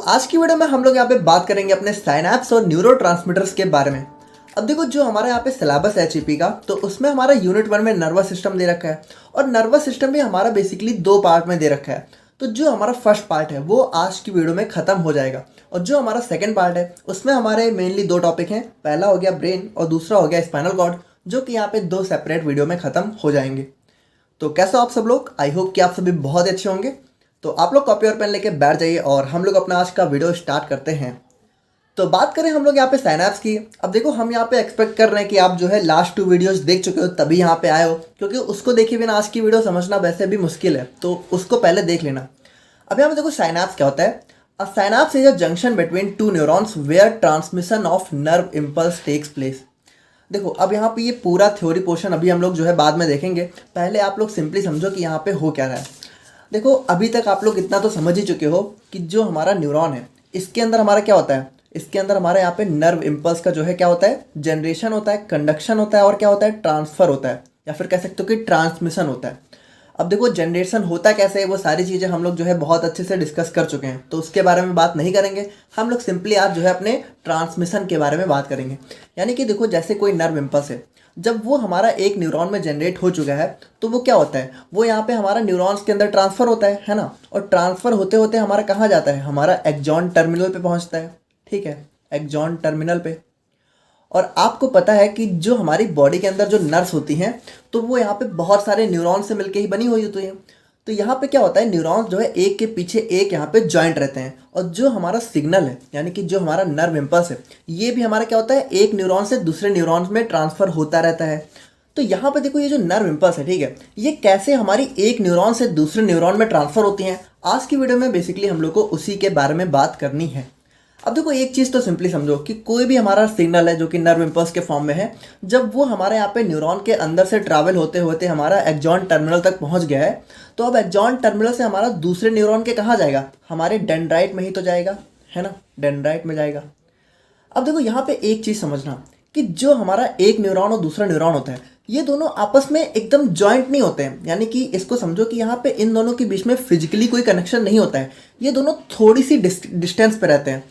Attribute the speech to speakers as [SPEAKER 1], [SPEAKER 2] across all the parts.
[SPEAKER 1] आज की वीडियो में हम लोग यहाँ पे बात करेंगे अपने साइनैप्स और न्यूरोट्रांसमीटर्स के बारे में। अब देखो जो हमारा यहाँ पे सिलेबस है एचईपी का, तो उसमें हमारा यूनिट 1 में नर्वस सिस्टम दे रखा है और नर्वस सिस्टम भी हमारा बेसिकली 2 पार्ट में दे रखा है। तो जो हमारा फर्स्ट पार्ट है वो आज की वीडियो में ख़त्म हो जाएगा और जो हमारा सेकेंड पार्ट है उसमें हमारे मेनली 2 टॉपिक हैं। पहला हो गया ब्रेन और दूसरा हो गया स्पाइनल कॉर्ड, जो कि यहाँ पे 2 सेपरेट वीडियो में ख़त्म हो जाएंगे। तो कैसे हो आप सब लोग? आई होप कि आप सभी बहुत अच्छे होंगे। तो आप लोग कॉपी और पेन लेके बैठ जाइए और हम लोग अपना आज का वीडियो स्टार्ट करते हैं। तो बात करें हम लोग यहाँ पे साइनैप्स की। अब देखो हम यहाँ पे एक्सपेक्ट कर रहे हैं कि आप जो है लास्ट 2 वीडियोस देख चुके हो तभी यहाँ पे आए हो, क्योंकि उसको देखे बिना आज की वीडियो समझना वैसे भी मुश्किल है, तो उसको पहले देख लेना। अब यहाँ पे देखो साइनैप्स क्या होता है। A synapse is a junction between 2 neurons where transmission of nerve impulse takes place. देखो अब यहाँ पे ये पूरा थ्योरी पोर्शन अभी हम लोग जो है बाद में देखेंगे। पहले आप लोग सिंपली समझो कि यहाँ पे हो क्या रहा है। देखो अभी तक आप लोग इतना तो समझ ही चुके हो कि जो हमारा न्यूरॉन है इसके अंदर हमारा क्या होता है। इसके अंदर हमारे यहाँ पे नर्व इम्पल्स का जो है क्या होता है, जनरेशन होता है, कंडक्शन होता है और क्या होता है, ट्रांसफ़र होता है, या फिर कह सकते हो कि ट्रांसमिशन होता है। अब देखो जनरेशन होता कैसे है वो सारी चीज़ें हम लोग जो है बहुत अच्छे से डिस्कस कर चुके हैं, तो उसके बारे में बात नहीं करेंगे। हम लोग सिंपली आज जो है अपने ट्रांसमिशन के बारे में बात करेंगे। यानी कि देखो जैसे कोई नर्व इम्पल्स है, जब वो हमारा एक न्यूरॉन में जनरेट हो चुका है तो वो क्या होता है, वो यहाँ पे हमारा न्यूरॉन्स के अंदर ट्रांसफ़र होता है ना। और ट्रांसफ़र होते होते हमारा कहाँ जाता है, हमारा एक्सॉन टर्मिनल पे पहुँचता है। ठीक है, एक्सॉन टर्मिनल पे। और आपको पता है कि जो हमारी बॉडी के अंदर जो नर्व्स होती हैं तो वो यहाँ पे बहुत सारे न्यूरॉन से मिलके ही बनी हुई होती हैं। तो यहाँ पे क्या होता है, न्यूरॉन्स जो है एक के पीछे एक यहाँ पे जॉइंट रहते हैं और जो हमारा सिग्नल है यानी कि जो हमारा नर्व इम्पल्स है ये भी हमारा क्या होता है, एक न्यूरॉन से दूसरे न्यूरॉन्स में ट्रांसफ़र होता रहता है। तो यहाँ पे देखो ये जो नर्व इम्पल्स है, ठीक है, ये कैसे हमारी एक न्यूरॉन से दूसरे न्यूरॉन में ट्रांसफ़र होती हैं, आज की वीडियो में बेसिकली हम लोग को उसी के बारे में बात करनी है। अब देखो एक चीज़ तो सिंपली समझो कि कोई भी हमारा सिग्नल है जो कि नर्व इम्पल्स के फॉर्म में है, जब वो हमारे यहाँ पे न्यूरॉन के अंदर से ट्रैवल होते होते हमारा एक्सॉन टर्मिनल तक पहुँच गया है, तो अब एक्सॉन टर्मिनल से हमारा दूसरे न्यूरॉन के कहाँ जाएगा, हमारे डेंड्राइट में ही तो जाएगा, है ना, डेंड्राइट में जाएगा। अब देखो यहाँ पे एक चीज़ समझना कि जो हमारा एक न्यूरॉन और दूसरा न्यूरॉन होता है ये दोनों आपस में एकदम जॉइंट नहीं होते हैं। यानी कि इसको समझो कि यहाँ पे इन दोनों के बीच में फिजिकली कोई कनेक्शन नहीं होता है, ये दोनों थोड़ी सी डिस्टेंस पे रहते हैं।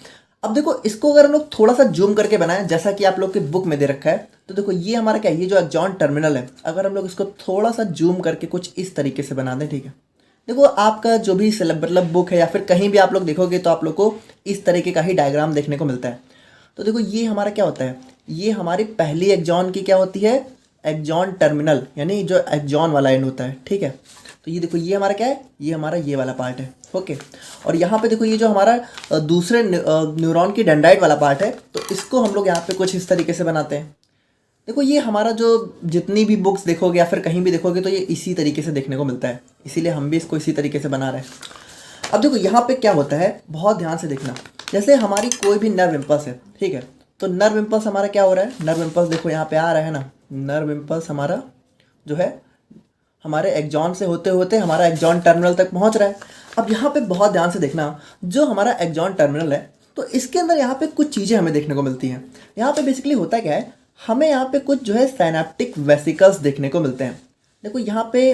[SPEAKER 1] अब देखो इसको अगर हम लोग थोड़ा सा जूम करके बनाएं जैसा कि आप लोग की बुक में दे रखा है, तो देखो ये हमारा क्या है, ये जो एक्सॉन टर्मिनल है, अगर हम लोग इसको थोड़ा सा जूम करके कुछ इस तरीके से बना दें, ठीक है, देखो आपका जो भी मतलब बुक है या फिर कहीं भी आप लोग देखोगे तो आप लोग को इस तरीके का ही डायग्राम देखने को मिलता है। तो देखो ये हमारा क्या होता है, ये हमारी पहली एक्सॉन की क्या होती है, एक्सॉन टर्मिनल, यानी जो एक्सॉन वाला एंड होता है। ठीक है, तो ये देखो ये हमारा क्या है, ये हमारा ये वाला पार्ट है। ओके, और यहाँ पे देखो ये जो हमारा दूसरे न्यूरॉन की डेंड्राइट वाला पार्ट है, तो इसको हम लोग यहाँ पे कुछ इस तरीके से बनाते हैं। देखो ये हमारा जो जितनी भी बुक्स देखोगे या फिर कहीं भी देखोगे तो ये इसी तरीके से देखने को मिलता है, इसीलिए हम भी इसको इसी तरीके से बना रहे हैं। अब देखो यहाँ पे क्या होता है, बहुत ध्यान से देखना। जैसे हमारी कोई भी नर्व इम्पल्स है, ठीक है, तो नर्व इम्पल्स हमारा क्या हो रहा है, नर्व इम्पल्स देखो यहाँ पे आ रहा है ना, नर्व इम्पल्स हमारा जो है हमारे एक्सॉन से होते होते हमारा एक्सॉन टर्मिनल तक पहुँच रहा है। अब यहाँ पे बहुत ध्यान से देखना, जो हमारा एक्सॉन टर्मिनल है तो इसके अंदर यहाँ पे कुछ चीज़ें हमें देखने को मिलती हैं। यहाँ पे बेसिकली होता क्या है, हमें यहाँ पे कुछ जो है साइनेप्टिक वेसिकल्स देखने को मिलते हैं। देखो यहाँ पे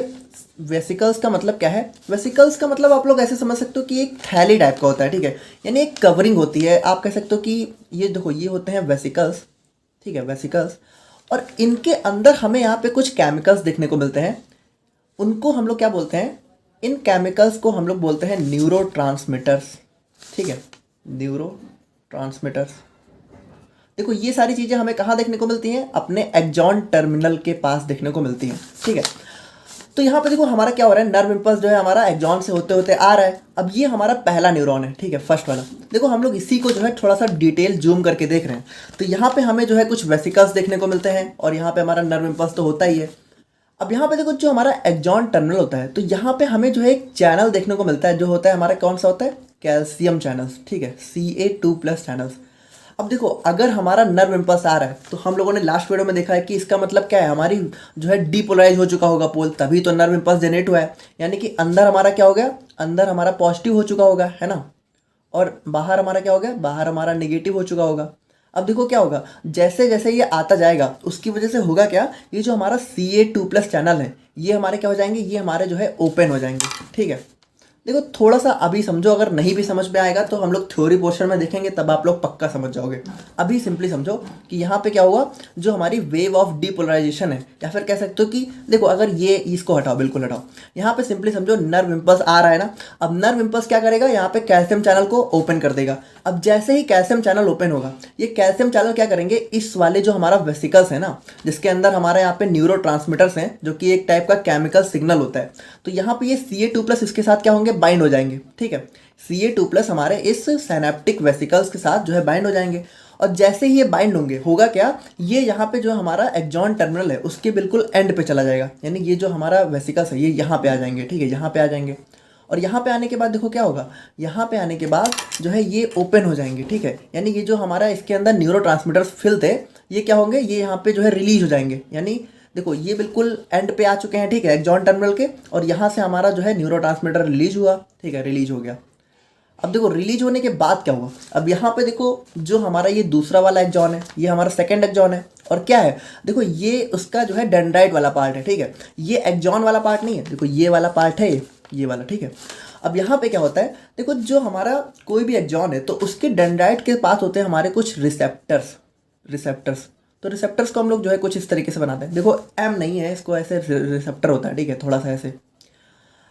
[SPEAKER 1] वेसिकल्स का मतलब क्या है, वेसिकल्स का मतलब आप लोग ऐसे समझ सकते हो कि एक थैली टाइप का होता है, ठीक है, यानी एक कवरिंग होती है। आप कह सकते हो कि ये देखो ये होते हैं वेसिकल्स, ठीक है, वेसिकल्स, और इनके अंदर हमें यहाँ पे कुछ केमिकल्स देखने को मिलते हैं। उनको हम लोग क्या बोलते हैं, इन केमिकल्स को हम लोग बोलते हैं न्यूरोट्रांसमीटर्स। ठीक है, न्यूरोट्रांसमीटर्स। देखो ये सारी चीज़ें हमें कहाँ देखने को मिलती हैं, अपने एक्सॉन टर्मिनल के पास देखने को मिलती हैं। ठीक है, तो यहाँ पे देखो हमारा क्या हो रहा है, नर्व इम्पल्स जो है हमारा एक्सॉन से होते होते आ रहा है। अब ये हमारा पहला न्यूरॉन है, ठीक है, फर्स्ट वाला। देखो हम लोग इसी को जो है थोड़ा सा डिटेल जूम करके देख रहे हैं, तो यहाँ पे हमें जो है कुछ वेसिकल्स देखने को मिलते हैं और यहाँ पे हमारा नर्व इम्पल्स तो होता ही है। अब यहाँ पे देखो जो हमारा एक्सॉन टर्मिनल होता है, तो यहाँ पे हमें जो है एक चैनल देखने को मिलता है, जो होता है हमारा कौन सा होता है, कैल्शियम चैनल्स। ठीक है, Ca2+ चैनल्स। अब देखो अगर हमारा नर्व इम्पल्स आ रहा है तो हम लोगों ने लास्ट वीडियो में देखा है कि इसका मतलब क्या है, हमारी जो है डीपोलराइज हो चुका होगा पोल, तभी तो नर्व इम्पल्स जनरेट हुआ है। यानी कि अंदर हमारा क्या हो गया, अंदर हमारा पॉजिटिव हो चुका होगा, है ना, और बाहर हमारा क्या हो गया, बाहर हमारा नेगेटिव हो चुका होगा। अब देखो क्या होगा, जैसे जैसे ये आता जाएगा उसकी वजह से होगा क्या, ये जो हमारा Ca2+ चैनल है ये हमारे क्या हो जाएंगे, ये हमारे जो है ओपन हो जाएंगे। ठीक है, देखो थोड़ा सा अभी समझो, अगर नहीं भी समझ में आएगा तो हम लोग थ्योरी पोर्शन में देखेंगे, तब आप लोग पक्का समझ जाओगे। अभी सिंपली समझो कि यहाँ पे क्या हुआ, जो हमारी वेव ऑफ डीपोलराइजेशन है, या फिर कह सकते हो कि देखो अगर ये इसको हटाओ, बिल्कुल हटाओ, यहाँ पे सिंपली समझो नर्व इम्पल्स आ रहा है ना। अब नर्व इम्पल्स क्या करेगा, यहाँ पे कैल्शियम चैनल को ओपन कर देगा। अब जैसे ही कैल्शियम चैनल ओपन होगा, ये कैल्शियम चैनल क्या करेंगे, इस वाले जो हमारा वेसिकल्स है ना, जिसके अंदर हमारे यहाँ पे न्यूरो हैं, जो कि एक टाइप का केमिकल सिग्नल होता है, तो यहाँ पे ये Ca2+ इसके साथ क्या होंगे, बाइंड हो जाएंगे। ठीक है, Ca2+ हमारे इस साइनेप्टिक वेसिकल्स के साथ जो है बाइंड हो जाएंगे। और जैसे ही ये बाइंड होंगे, होगा क्या, ये यहाँ पे जो हमारा एक्सॉन टर्मिनल है उसके बिल्कुल एंड पे चला जाएगा, यानी ये जो हमारा वेसिकल्स है ये यहाँ पे आ जाएंगे। ठीक है, यहाँ पे आ जाएंगे, और यहाँ पे आने के बाद देखो क्या होगा, यहाँ पे आने के बाद जो है ये ओपन हो जाएंगे। ठीक है, यानी ये जो हमारा इसके अंदर न्यूरो फिल थे, ये क्या होंगे, ये यहाँ पे जो है रिलीज हो जाएंगे। यानी देखो ये बिल्कुल एंड पे आ चुके हैं। ठीक है, एक्सॉन टर्मिनल के, और यहाँ से हमारा जो है न्यूरो रिलीज हुआ। ठीक है, रिलीज हो गया। अब देखो रिलीज होने के बाद क्या हुआ, अब यहाँ पे देखो जो हमारा ये दूसरा वाला एक्सॉन है, ये हमारा सेकंड एक्सॉन है, और क्या है, देखो ये उसका जो है डेंड्राइट वाला पार्ट है। ठीक है, ये एक्सॉन वाला पार्ट नहीं है, देखो ये वाला पार्ट है, ये वाला। ठीक है, अब यहाँ पे क्या होता है, देखो जो हमारा कोई भी एक्सॉन है तो उसके डेंड्राइट के पास होते हैं हमारे कुछ रिसेप्टर्स। तो रिसेप्टर्स को हम लोग जो है कुछ इस तरीके से बनाते हैं। देखो एम नहीं है, इसको ऐसे रिसेप्टर होता है। ठीक है, थोड़ा सा ऐसे।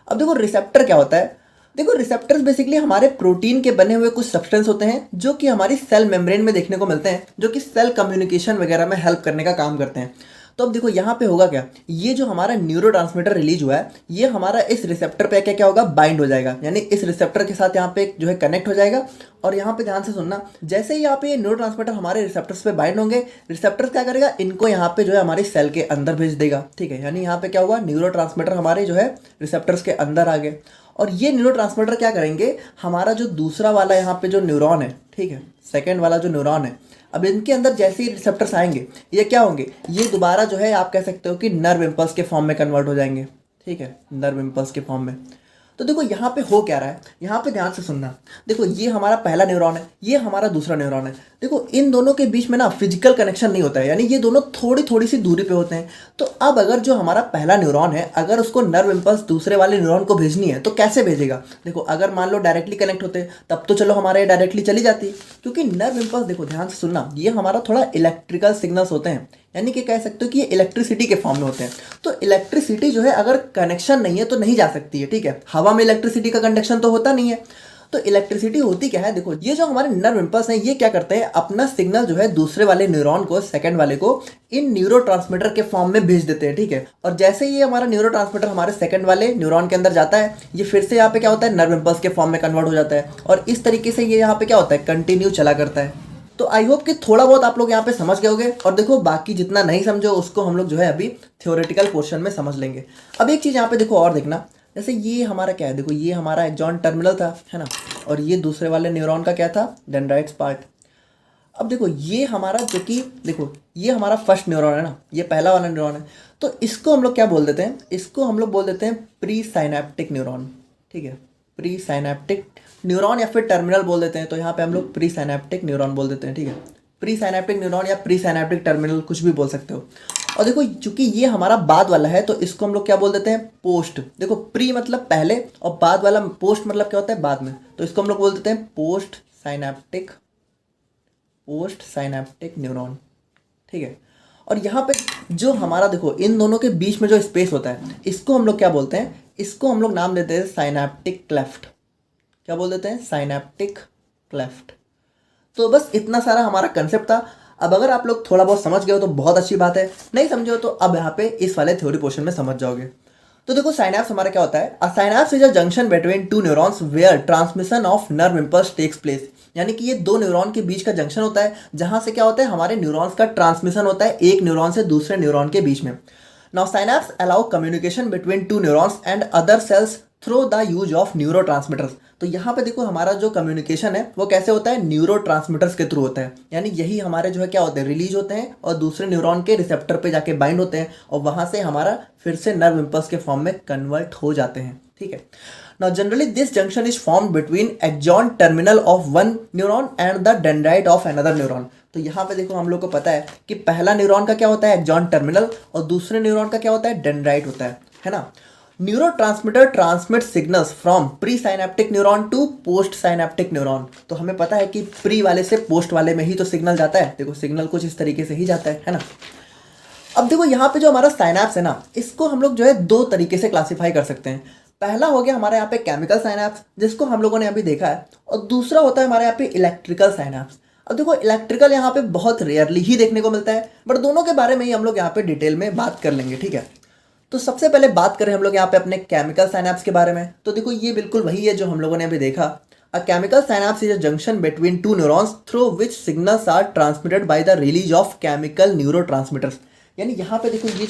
[SPEAKER 1] अब देखो रिसेप्टर क्या होता है, देखो रिसेप्टर्स बेसिकली हमारे प्रोटीन के बने हुए कुछ सब्सटेंस होते हैं, जो कि हमारी सेल मेम्ब्रेन में देखने को मिलते हैं, जो कि सेल कम्युनिकेशन वगैरह में हेल्प करने का काम करते हैं। तो अब देखो यहाँ पे होगा क्या, ये जो हमारा न्यूरो रिलीज हुआ है, ये हमारा इस रिसेप्टर पे क्या क्या होगा, बाइंड हो जाएगा। यानी इस रिसेप्टर के साथ यहाँ पे जो है कनेक्ट हो जाएगा। और यहाँ पे ध्यान से सुनना, जैसे ही यहाँ पे न्यूरो हमारे रिसेप्टर्स पे बाइंड होंगे, रिसेप्टर क्या करेगा, इनको यहाँ पे जो है हमारी सेल के अंदर भेज देगा। ठीक है, यानी यहाँ पे क्या हुआ, न्यूरो हमारे जो है रिसेप्टर्स के अंदर आ गए। और ये न्यूरो क्या करेंगे, हमारा जो दूसरा वाला यहाँ पे जो न्यूरॉन है, ठीक है, सेकेंड वाला जो न्यूरॉन है, अब इनके अंदर जैसे ही रिसेप्टर्स आएंगे, ये क्या होंगे, ये दोबारा जो है आप कह सकते हो कि नर्व इम्पल्स के फॉर्म में कन्वर्ट हो जाएंगे। ठीक है, नर्व इम्पल्स के फॉर्म में। तो देखो यहाँ पे हो क्या रहा है, यहाँ पे ध्यान से सुनना। देखो ये हमारा पहला न्यूरॉन है, ये हमारा दूसरा न्यूरॉन है। देखो इन दोनों के बीच में ना फिजिकल कनेक्शन नहीं होता है, यानी ये दोनों थोड़ी थोड़ी सी दूरी पे होते हैं। तो अब अगर जो हमारा पहला न्यूरॉन है, अगर उसको नर्व इम्पल्स दूसरे वाले न्यूरॉन को भेजनी है तो कैसे भेजेगा। देखो अगर मान लो डायरेक्टली कनेक्ट होते तब तो चलो हमारे डायरेक्टली चली जाती, क्योंकि नर्व इम्पल्स देखो ध्यान से सुनना, ये हमारा थोड़ा इलेक्ट्रिकल सिग्नल्स होते हैं, यानी कि कह सकते हो कि ये इलेक्ट्रिसिटी के फॉर्म में होते हैं। तो इलेक्ट्रिसिटी जो है अगर कनेक्शन नहीं है तो नहीं जा सकती है। ठीक है, हवा में इलेक्ट्रिसिटी का कंडक्शन तो होता नहीं है। तो इलेक्ट्रिसिटी होती क्या है, देखो ये जो हमारे नर्व इम्पल्स हैं, ये क्या करते हैं, अपना सिग्नल जो है दूसरे वाले न्यूरॉन को, सेकंड वाले को, इन न्यूरो के फॉर्म में भेज देते हैं। ठीक है, और जैसे ये हमारा न्यूरो हमारे सेकंड वाले न्यूरॉन के अंदर जाता है, ये फिर से यहाँ पे क्या होता है, नर्व इम्पल्स के फॉर्म में कन्वर्ट हो जाता है, और इस तरीके से ये यहाँ पे क्या होता है, कंटिन्यू चला करता है। तो आई होप कि थोड़ा बहुत आप लोग यहाँ पे समझ गए होंगे। और देखो बाकी जितना नहीं समझो उसको हम लोग जो है अभी थ्योरेटिकल पोर्शन में समझ लेंगे। अब एक चीज़ यहाँ पे देखो और देखना, जैसे ये हमारा क्या है, देखो ये हमारा एक्सॉन टर्मिनल था, है ना, और ये दूसरे वाले न्यूरॉन का क्या था, डेंड्राइट्स पार्ट। अब देखो ये हमारा जो कि देखो ये हमारा फर्स्ट न्यूरॉन है ना, ये पहला वाला न्यूरॉन है, तो इसको हम लोग क्या बोल देते हैं, इसको हम लोग बोल देते हैं प्री साइनेप्टिक न्यूरॉन। ठीक है, प्री साइनेप्टिक न्यूरॉन या फिर टर्मिनल बोल देते हैं, तो यहाँ पे हम लोग प्री साइनेप्टिक न्यूरॉन बोल देते हैं। ठीक है, प्री साइनेप्टिक न्यूरॉन या प्री साइनेप्टिक टर्मिनल कुछ भी बोल सकते हो। और देखो चूंकि ये हमारा बाद वाला है तो इसको हम लोग क्या बोल देते हैं, पोस्ट। देखो प्री मतलब पहले और बाद वाला पोस्ट मतलब क्या होता है, बाद में, तो इसको हम लोग बोल देते हैं पोस्ट साइनेप्टिक न्यूरॉन। ठीक है, और यहाँ पे जो हमारा देखो इन दोनों के बीच में जो स्पेस होता है, इसको हम लोग क्या बोलते हैं, इसको हम लोग नाम देते हैं साइनेप्टिक क्लेफ्ट। क्या बोल देते हैं, साइनेप्टिक क्लेफ्ट। तो बस इतना सारा हमारा कंसेप्ट था। अब अगर आप लोग थोड़ा बहुत समझ गए हो तो बहुत अच्छी बात है, नहीं समझे हो तो अब यहाँ पे इस वाले थ्योरी पोर्शन में समझ जाओगे। तो देखो साइनैप्स हमारा क्या होता है, a synapse is a junction between two neurons where transmission of nerve impulse takes place. यानी कि ये दो न्यूरॉन के बीच का जंक्शन होता है, जहां से क्या होता है, हमारे न्यूरॉन्स का ट्रांसमिशन होता है एक न्यूरॉन से दूसरे न्यूरॉन के बीच में। Now synapse allow communication between two neurons and other sales through the use of neuro. तो यहाँ पे देखो हमारा जो कम्युनिकेशन है वो कैसे होता है, न्यूरो के थ्रू होता है। यानी यही हमारे जो है क्या होते हैं, रिलीज होते हैं और दूसरे न्यूरॉन के रिसेप्टर पे जाके बाइंड होते हैं, और वहां से हमारा फिर से नर्व इम्पल्स के फॉर्म में कन्वर्ट हो जाते हैं। ठीक है, now generally this junction is formed between axon terminal of one neuron and the dendrite of another neuron. तो यहाँ पे देखो हम लोग को पता है कि पहला न्यूरॉन का क्या होता है, एक्सॉन टर्मिनल, और दूसरे न्यूरॉन का क्या होता है, डेंड्राइट होता है ना। Neurotransmitter transmit signals from pre synaptic neuron to post synaptic neuron. तो हमें पता है कि प्री वाले से पोस्ट वाले में ही तो सिग्नल जाता है। देखो सिग्नल कुछ इस तरीके से ही जाता है ना। अब देखो यहाँ पे जो हमारा साइनैप्स है ना, इसको हम लोग जो है दो तरीके से क्लासीफाई कर सकते हैं। पहला हो गया हमारे यहाँ पे केमिकल साइनैप्स, जिसको हम लोगों ने अभी देखा है, और दूसरा होता है हमारे यहाँ पे इलेक्ट्रिकल साइनैप्स। अब देखो इलेक्ट्रिकल यहाँ पे बहुत रेयरली ही देखने को मिलता है, बट दोनों के बारे में ही हम लोग यहाँ पे डिटेल में बात कर लेंगे, ठीक है। तो सबसे पहले बात करें हम लोग यहाँ पे अपने केमिकल साइनैप्स के बारे में, तो देखो ये बिल्कुल वही है जो हम लोगों ने अभी देखा। A chemical synapse is a junction between two neurons through which signals are transmitted by the release of chemical neurotransmitters. यानी यहाँ पे देखो ये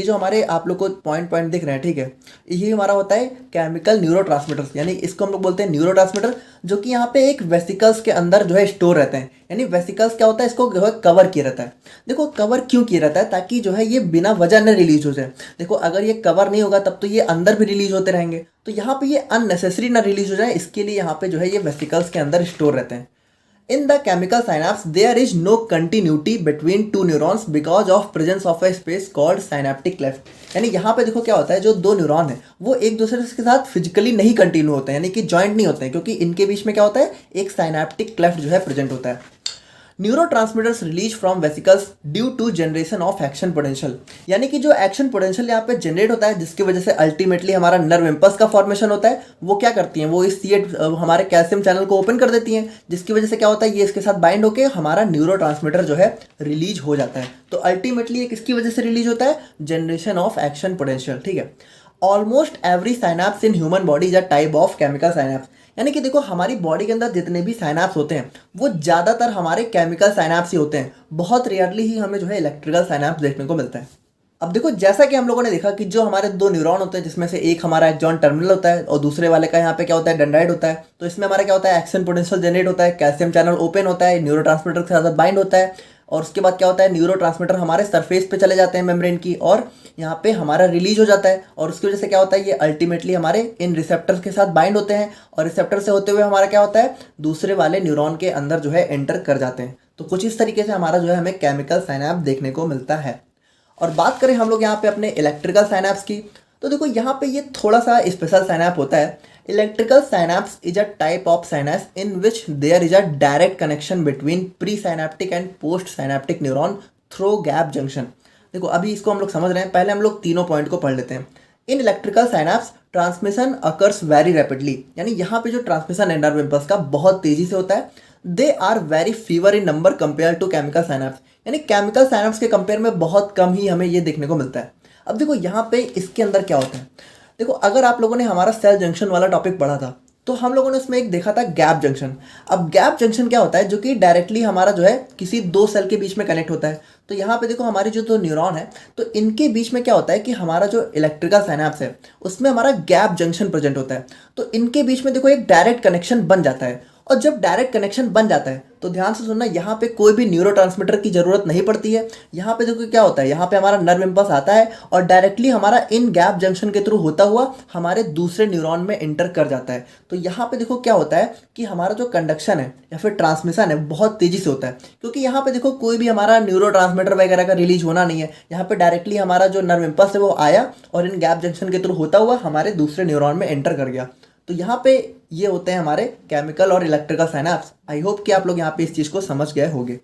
[SPEAKER 1] जो हमारे आप लोग को पॉइंट दिख रहे हैं, ठीक है, ये हमारा होता है केमिकल न्यूरोट्रांसमीटर्स। यानी इसको हम लोग बोलते हैं न्यूरोट्रांसमीटर, जो कि यहाँ पे एक वेसिकल्स के अंदर जो है स्टोर रहते हैं। यानी वेसिकल्स क्या होता है, इसको जो है कवर किया रहता है। देखो कवर क्यों किया रहता है, ताकि जो है ये बिना वजह न रिलीज हो जाए। देखो अगर ये कवर नहीं होगा तब तो ये अंदर भी रिलीज होते रहेंगे, तो यहाँ पे ये अननेसेसरी ना रिलीज हो जाए, इसके लिए यहाँ पे जो है ये वेसिकल्स के अंदर स्टोर रहते हैं। In the chemical synapse, there is no continuity between two neurons because of presence of a space called synaptic cleft। यानी यहाँ पे देखो क्या होता है, जो दो न्यूरॉन है वो एक दूसरे के साथ फिजिकली नहीं कंटिन्यू होते हैं, यानी कि जॉइंट नहीं होते हैं, क्योंकि इनके बीच में क्या होता है, एक साइनेप्टिक क्लेफ्ट जो है प्रेजेंट होता है। Neurotransmitters release from vesicles due to generation of action potential. यानी कि जो एक्शन पोटेंशियल यहाँ पे जनरेट होता है, जिसकी वजह से अल्टीमेटली हमारा नर्व इम्पल्स का फॉर्मेशन होता है, वो क्या करती हैं, वो इस हमारे कैल्शियम चैनल को ओपन कर देती हैं, जिसकी वजह से क्या होता है, ये इसके साथ बाइंड होकर हमारा न्यूरोट्रांसमीटर जो है रिलीज हो जाता है। तो अल्टीमेटली ये किसकी वजह से रिलीज होता है, जनरेशन ऑफ एक्शन पोटेंशियल, ठीक है। Almost every synapse in human body is a type of chemical synapse. यानी कि देखो हमारी बॉडी के अंदर जितने भी साइनैप्स होते हैं वो ज़्यादातर हमारे केमिकल साइनैप्स ही होते हैं। बहुत रेयरली ही हमें जो है इलेक्ट्रिकल साइनैप्स देखने को मिलता है। अब देखो जैसा कि हम लोगों ने देखा कि जो हमारे दो न्यूरॉन होते हैं, जिसमें से एक हमारा एक्सॉन टर्मिनल होता है और दूसरे वाले का यहाँ पे क्या होता है, डेंड्राइट होता है। तो इसमें हमारा क्या होता है, एक्शन पोटेंशियल जनरेट होता है, कैल्शियम चैनल ओपन होता है, न्यूरोट्रांसमीटर के साथ बाइंड होता है, और उसके बाद क्या होता है, न्यूरोट्रांसमीटर हमारे सरफेस पे चले जाते हैं मेम्ब्रेन की, और यहाँ पे हमारा रिलीज हो जाता है। और उसकी वजह से क्या होता है, ये अल्टीमेटली हमारे इन रिसेप्टर्स के साथ बाइंड होते हैं, और रिसेप्टर से होते हुए हमारा क्या होता है, दूसरे वाले न्यूरॉन के अंदर जो है एंटर कर जाते हैं। तो कुछ इस तरीके से हमारा जो है हमें केमिकल साइनैप्स देखने को मिलता है। और बात करें हम लोग यहाँ पे अपने इलेक्ट्रिकल साइनैप्स की, तो देखो यहाँ पे ये थोड़ा सा स्पेशल साइनैप होता है। Electrical synapse is a type of synapse in which there is a direct connection between pre synaptic and post synaptic neuron through gap junction. देखो अभी इसको हम लोग समझ रहे हैं, पहले हम लोग तीनों पॉइंट को पढ़ लेते हैं। In electrical synapse transmission occurs very rapidly. यानी यहाँ पे जो ट्रांसमिशन है नर्व इम्पल्स का बहुत तेजी से होता है। They are very fewer in number compared to chemical synapse. यानी केमिकल साइनैप्स के कंपेयर में बहुत कम ही हमें ये देखने को मिलता है। अब देखो यहाँ पे इसके अंदर क्या होता है, देखो अगर आप लोगों ने हमारा सेल जंक्शन वाला टॉपिक पढ़ा था तो हम लोगों ने उसमें एक देखा था गैप जंक्शन। अब गैप जंक्शन क्या होता है, जो कि डायरेक्टली हमारा जो है किसी दो सेल के बीच में कनेक्ट होता है। तो यहाँ पे देखो हमारी जो दो न्यूरॉन है, तो इनके बीच में क्या होता है कि हमारा जो इलेक्ट्रिकल साइनैप्स है उसमें हमारा गैप जंक्शन प्रेजेंट होता है। तो इनके बीच में देखो एक डायरेक्ट कनेक्शन बन जाता है, और जब डायरेक्ट कनेक्शन बन जाता है तो ध्यान से सुनना, यहाँ पे कोई भी न्यूरोट्रांसमीटर की ज़रूरत नहीं पड़ती है। यहाँ पे देखो क्या होता है, यहाँ पे हमारा नर्व इम्पल्स आता है और डायरेक्टली हमारा इन गैप जंक्शन के थ्रू होता हुआ हमारे दूसरे न्यूरॉन में एंटर कर जाता है। तो यहाँ पे देखो क्या होता है कि हमारा जो कंडक्शन है या फिर ट्रांसमिशन है बहुत तेज़ी से होता है, क्योंकि यहाँ पे देखो कोई भी हमारा न्यूरोट्रांसमीटर वगैरह का रिलीज होना नहीं है। यहाँ पे डायरेक्टली हमारा जो नर्व इम्पल्स है वो आया और इन गैप जंक्शन के थ्रू होता हुआ हमारे दूसरे न्यूरॉन में एंटर कर गया। तो यहाँ पे ये होते हैं हमारे केमिकल और इलेक्ट्रिकल साइनैप्स। आई होप कि आप लोग यहाँ पे इस चीज़ को समझ गए होंगे।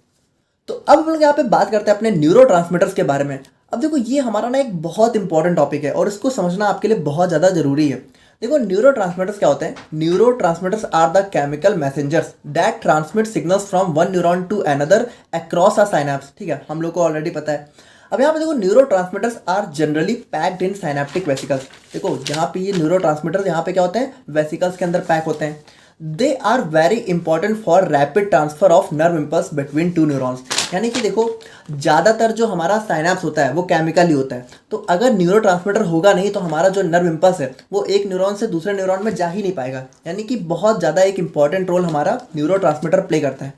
[SPEAKER 1] तो अब हम लोग यहाँ पे बात करते हैं अपने न्यूरोट्रांसमीटर्स के बारे में। अब देखो ये हमारा ना एक बहुत इंपॉर्टेंट टॉपिक है और इसको समझना आपके लिए बहुत ज़्यादा ज़रूरी है। देखो न्यूरोट्रांसमीटर्स क्या होते हैं, neurotransmitters are the chemical messengers that transmit signals from one neuron to another across a synapse. ठीक है, हम लोग को ऑलरेडी पता है। अब यहाँ पे देखो neurotransmitters are generally packed in synaptic vesicles. देखो यहाँ पे ये न्यूरोट्रांसमीटर्स यहाँ पे क्या होते हैं, वेसिकल्स के अंदर पैक होते हैं। They are very important for rapid transfer of nerve impulse between two neurons. यानी कि देखो ज़्यादातर जो हमारा साइनैप्स होता है वो केमिकल ही होता है। तो अगर न्यूरोट्रांसमीटर होगा नहीं तो हमारा जो नर्व इम्पल्स है वो एक न्यूरॉन से दूसरे न्यूरॉन में जा ही नहीं पाएगा। यानी कि बहुत ज़्यादा एक इंपॉर्टेंट रोल हमारा न्यूरोट्रांसमीटर प्ले करता है।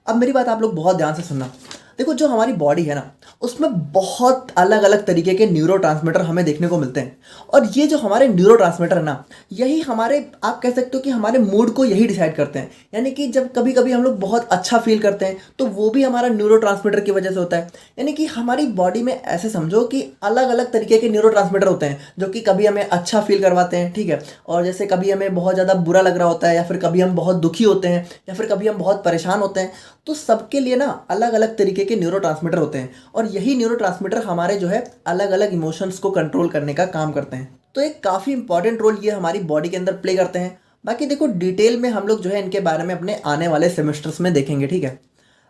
[SPEAKER 1] अब मेरी बात आप लोग बहुत ध्यान से सुनना। देखो जो हमारी बॉडी है ना, उसमें बहुत अलग अलग तरीके के न्यूरोट्रांसमीटर हमें देखने को मिलते हैं। और ये जो हमारे न्यूरोट्रांसमीटर है ना, यही हमारे, आप कह सकते हो कि हमारे मूड को यही डिसाइड करते हैं। यानी कि जब कभी कभी हम लोग बहुत अच्छा फील करते हैं तो वो भी हमारा न्यूरोट्रांसमीटर की वजह से होता है। यानी कि हमारी बॉडी में ऐसे समझो कि अलग अलग तरीके के न्यूरोट्रांसमीटर होते हैं जो कि कभी हमें अच्छा फील करवाते हैं, ठीक है। और जैसे कभी हमें बहुत ज़्यादा बुरा लग रहा होता है, या फिर कभी हम बहुत दुखी होते हैं, या फिर कभी हम बहुत परेशान होते हैं, तो सबके लिए ना अलग अलग तरीके के न्यूरोट्रांसमीटर होते हैं। और यही न्यूरोट्रांसमीटर हमारे जो है अलग अलग इमोशंस को कंट्रोल करने का काम करते हैं। तो एक काफ़ी इंपॉर्टेंट रोल ये हमारी बॉडी के अंदर प्ले करते हैं। बाकी देखो डिटेल में हम लोग जो है इनके बारे में अपने आने वाले सेमेस्टर्स में देखेंगे, ठीक है।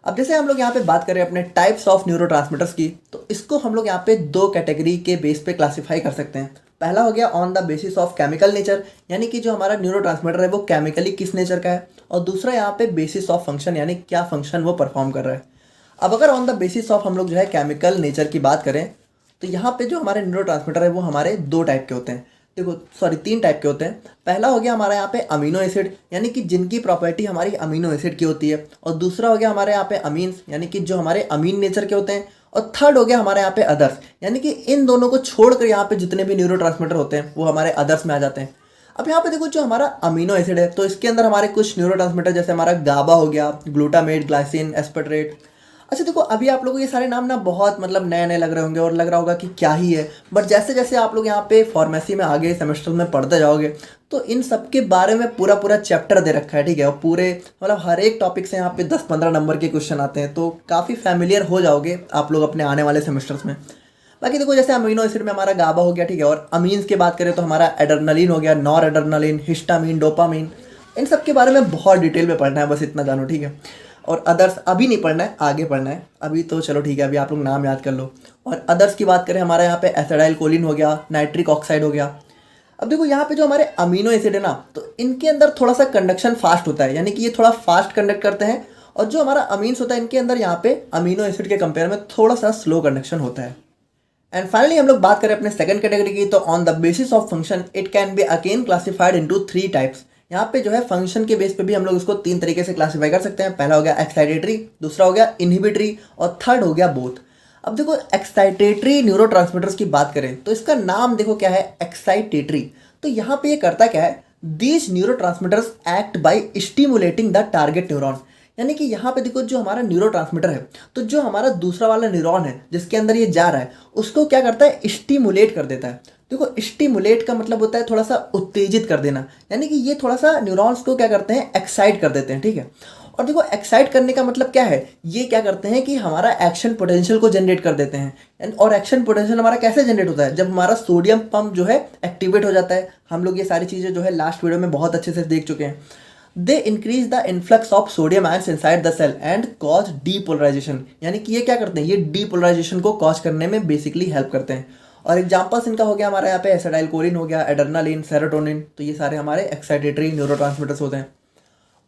[SPEAKER 1] अब जैसे हम लोग यहाँ पे बात करें अपने टाइप्स ऑफ न्यूरोट्रांसमीटर्स की, तो इसको हम लोग यहाँ पे दो कैटेगरी के बेस पे क्लासिफाई कर सकते हैं। पहला हो गया on the basis of chemical nature, यानी कि जो हमारा न्यूरोट्रांसमीटर है वो केमिकली किस नेचर का है। और दूसरा यहाँ पे बेसिस ऑफ फंक्शन, यानी क्या फंक्शन वो परफॉर्म कर रहा है। अब अगर ऑन द बेसिस ऑफ हम लोग जो है केमिकल नेचर की बात करें, तो यहाँ पे जो हमारे न्यूरोट्रांसमीटर है वो हमारे दो टाइप के होते हैं। देखो सॉरी, तीन टाइप के होते हैं। पहला हो गया हमारे यहाँ पे अमीनो एसिड, यानी कि जिनकी प्रॉपर्टी हमारी अमीनो एसिड की होती है। और दूसरा हो गया हमारे यहाँ पे अमीन्स, यानी कि जो हमारे अमीन नेचर के होते हैं। और थर्ड हो गया हमारे यहाँ पे अदर्स, यानी कि इन दोनों को छोड़कर यहाँ पे जितने भी न्यूरोट्रांसमीटर होते हैं वो हमारे अदर्स में आ जाते हैं। अब यहाँ पे देखो जो हमारा अमीनो एसिड है, तो इसके अंदर हमारे कुछ न्यूरोट्रांसमीटर जैसे हमारा गाबा हो गया, ग्लूटामेट, ग्लाइसिन, एस्पेरेट। अच्छा देखो अभी आप लोगों को ये सारे नाम ना बहुत मतलब नए नए लग रहे होंगे और लग रहा होगा कि क्या ही है, बट जैसे जैसे आप लोग यहाँ पे फार्मेसी में आगे सेमेस्टर में पढ़ते जाओगे तो इन सब के बारे में पूरा पूरा चैप्टर दे रखा है, ठीक है। और पूरे मतलब हर एक टॉपिक से यहाँ पे 10-15 नंबर के क्वेश्चन आते हैं, तो काफ़ी फैमिलियर हो जाओगे आप लोग अपने आने वाले सेमेस्टर्स में। बाकी देखो जैसे अमीनो एसिड में हमारा गाबा हो गया, ठीक है। और अमीन्स की बात करें तो हमारा एड्रेनलिन हो गया, नॉर एड्रेनलिन, हिस्टामिन, डोपामिन। इन सब के बारे में बहुत डिटेल में पढ़ना है, बस इतना जानो, ठीक है। और अदर्स अभी नहीं पढ़ना है, आगे पढ़ना है। अभी तो चलो ठीक है, अभी आप लोग नाम याद कर लो। और अदर्स की बात करें, हमारे यहाँ पे एसिडाइल कोलिन हो गया, नाइट्रिक ऑक्साइड हो गया। अब देखो यहाँ पे जो हमारे अमीनो एसिड है ना, तो इनके अंदर थोड़ा सा कंडक्शन फास्ट होता है, यानी कि ये थोड़ा फास्ट कंडक्ट करते हैं। और जो हमारा अमीन्स होता है इनके अंदर यहाँ पे अमीनो एसिड के कंपेयर में थोड़ा सा स्लो कंडक्शन होता है। एंड फाइनली हम लोग बात करें अपने सेकंड कैटेगरी की, तो on the basis of function it can be again classified into 3 types. यहाँ पे जो है फंक्शन के बेस पे भी हम लोग इसको 3 तरीके से क्लासिफाई कर सकते हैं। पहला हो गया एक्साइटेटरी, दूसरा हो गया इनहिबिटरी, और थर्ड हो गया बोथ। अब देखो एक्साइटेटरी न्यूरोट्रांसमीटर्स की बात करें तो इसका नाम देखो क्या है, एक्साइटेटरी। तो यहाँ पे ये करता क्या है, these neurotransmitters act by stimulating the target neuron. यानी कि यहाँ पे देखो जो हमारा न्यूरोट्रांसमीटर है, तो जो हमारा दूसरा वाला न्यूरॉन है जिसके अंदर ये जा रहा है, उसको क्या करता है, स्टिमुलेट कर देता है। देखो स्टिमुलेट का मतलब होता है थोड़ा सा उत्तेजित कर देना, यानी कि ये थोड़ा सा न्यूरॉन्स को क्या करते हैं, एक्साइट कर देते हैं, ठीक है। और देखो एक्साइट करने का मतलब क्या है, ये क्या करते हैं कि हमारा एक्शन पोटेंशियल को जनरेट कर देते हैं। और एक्शन पोटेंशियल हमारा कैसे जनरेट होता है, जब हमारा सोडियम पंप जो है एक्टिवेट हो जाता है। हम लोग ये सारी चीज़ें जो है लास्ट वीडियो में बहुत अच्छे से देख चुके हैं। They increase the influx of sodium ions inside the cell and cause depolarisation. यानी कि ये क्या करते हैं, ये डीपोलराइजेशन को कॉज करने में बेसिकली हेल्प करते हैं। और एग्जांपल्स इनका हो गया हमारे यहाँ पे एसिडाइल कोलिन हो गया, एड्रेनालिन, सेरोटोनिन। तो ये सारे हमारे एक्साइटेटरी न्यूरोट्रांसमीटर्स होते हैं।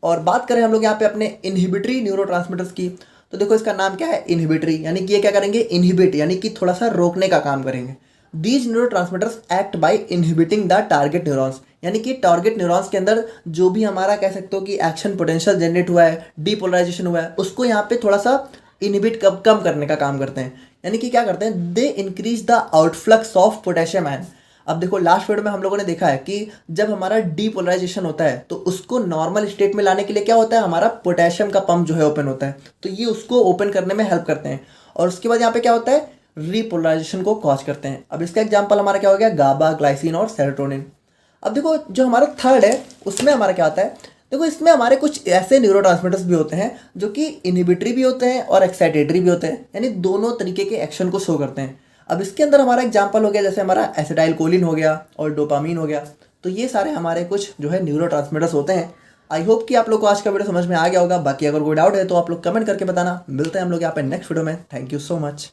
[SPEAKER 1] और बात करें हम लोग यहाँ पे अपने इनहिबिटरी न्यूरोट्रांसमीटर्स की, तो देखो इसका नाम क्या है, इनहिबिटरी। यानी कि ये क्या करेंगे, इनहिबिट, यानी कि थोड़ा सा रोकने का काम करेंगे। These neurotransmitters act by inhibiting the target neurons. यानी कि टारगेट न्यूरॉन्स के अंदर जो भी हमारा कह सकते हो कि एक्शन पोटेंशियल जनरेट हुआ है, डीपोलराइजेशन हुआ है, उसको यहाँ पे थोड़ा सा इनहिबिट कम करने का काम करते हैं। यानी कि क्या करते हैं, they increase the outflux of potassium ion. अब देखो लास्ट वीडियो में हम लोगों ने देखा है कि जब हमारा डीपोलराइजेशन होता है तो उसको नॉर्मल स्टेट में लाने के लिए क्या होता है, हमारा पोटेशियम का पंप जो है ओपन होता है। तो ये उसको ओपन करने में हेल्प करते हैं। और उसके बाद यहाँ पे क्या होता है, रीपोलराइजेशन को कॉज करते हैं। अब इसका एग्जांपल हमारा क्या हो गया, गाबा, ग्लाइसिन और सेरोटोनिन। अब देखो जो हमारा थर्ड है उसमें हमारा क्या आता है, देखो इसमें हमारे कुछ ऐसे न्यूरोट्रांसमीटर्स भी होते हैं जो कि इनहिबिटरी भी होते हैं और एक्साइटेटरी भी होते हैं, यानी दोनों तरीके के एक्शन को शो करते हैं। अब इसके अंदर हमारा एग्जांपल हो गया जैसे हमारा एसिडाइल कोलिन हो गया और डोपामीन हो गया। तो ये सारे हमारे कुछ जो है न्यूरोट्रांसमीटर्स होते हैं। आई होप कि आप लोग को आज का वीडियो समझ में आ गया होगा। बाकी अगर कोई डाउट है तो आप लोग कमेंट करके बताना। मिलते हैं हम लोग यहाँ पे नेक्स्ट वीडियो में। Thank you so much.